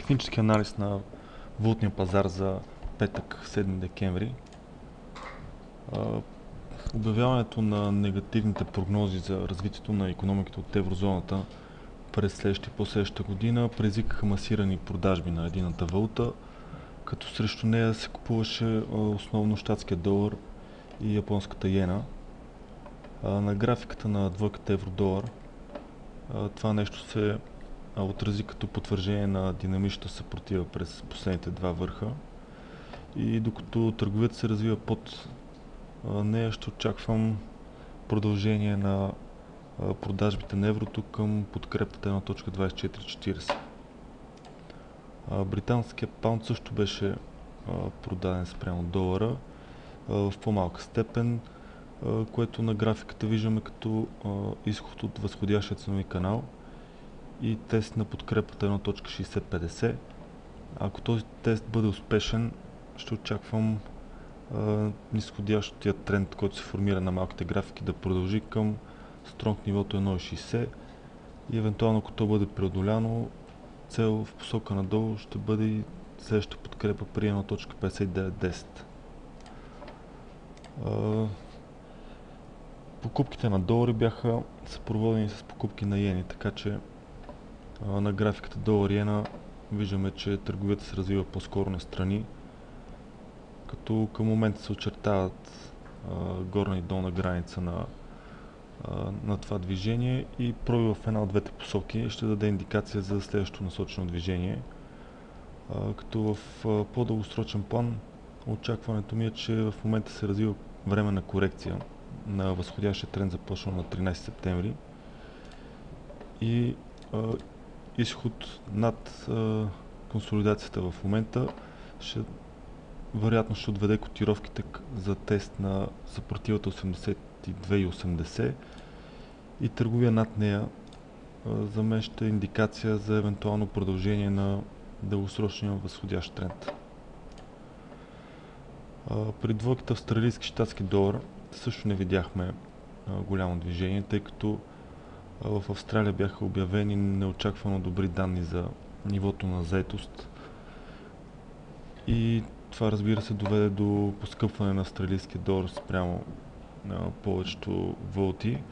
технически анализ на валутния пазар за петък, 7 декември. Обявяването на негативните прогнози за развитието на икономиката от еврозоната през следващата и последващата година предизвикаха масирани продажби на единната валута, като срещу нея се купуваше основно щатския долар и японската йена. На графиката на двойката евро-долар това нещо се отрази като потвърждение на динамичната съпротива през последните два върха. И докато търговията се развива под нея, ще очаквам продължение на продажбите на еврото към подкрепата 1.2440. Британският паунд също беше продаден спрямо долара в по-малка степен, което на графиката виждаме като изход от възходящия ценови канал и тест на подкрепата 1.6050. Ако този тест бъде успешен, ще очаквам нисходящия тренд, който се формира на малките графики, да продължи към стронг нивото 1.60 и евентуално, ако то бъде преодоляно, цел в посока надолу ще бъде и следващата подкрепа при 1.5910. Покупките на долари бяха съпроводени с покупки на йени, така че на графиката долар-йена виждаме, че търговията се развива по-скоро на страни, като към момента се очертават горна и долна граница на това движение и пробива в една от двете посоки ще даде индикация за следващото насочено движение. Като в по-дългосрочен план очакването ми е, че в момента се развива временна корекция на възходящия тренд, започнал на 13 септември и изход над консолидацията в момента вероятно ще отведе котировките за тест на съпротивата 82,80 и търговия над нея за мен ще е индикация за евентуално продължение на дългосрочния възходящ тренд. При двойката австралийски щатски долар също не видяхме голямо движение, тъй като в Австралия бяха обявени неочаквано добри данни за нивото на заетост и това, разбира се, доведе до поскъпване на австралийския долар спрямо на повечето валути,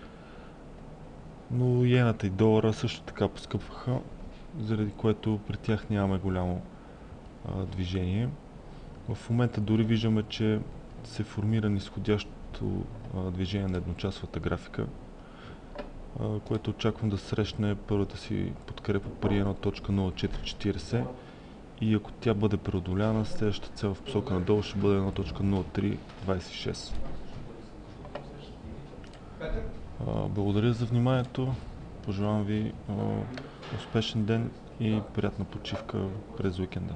но йената и долара също така поскъпваха, заради което при тях нямаме голямо движение. В момента дори виждаме, че се формира нисходящо движение на едночасовата графика, което очаквам да срещне първата си подкрепа при 1.0440 и ако тя бъде преодоляна, следващата цел в посока надолу ще бъде 1.0326. Благодаря за вниманието, пожелавам ви успешен ден и приятна почивка през уикенда.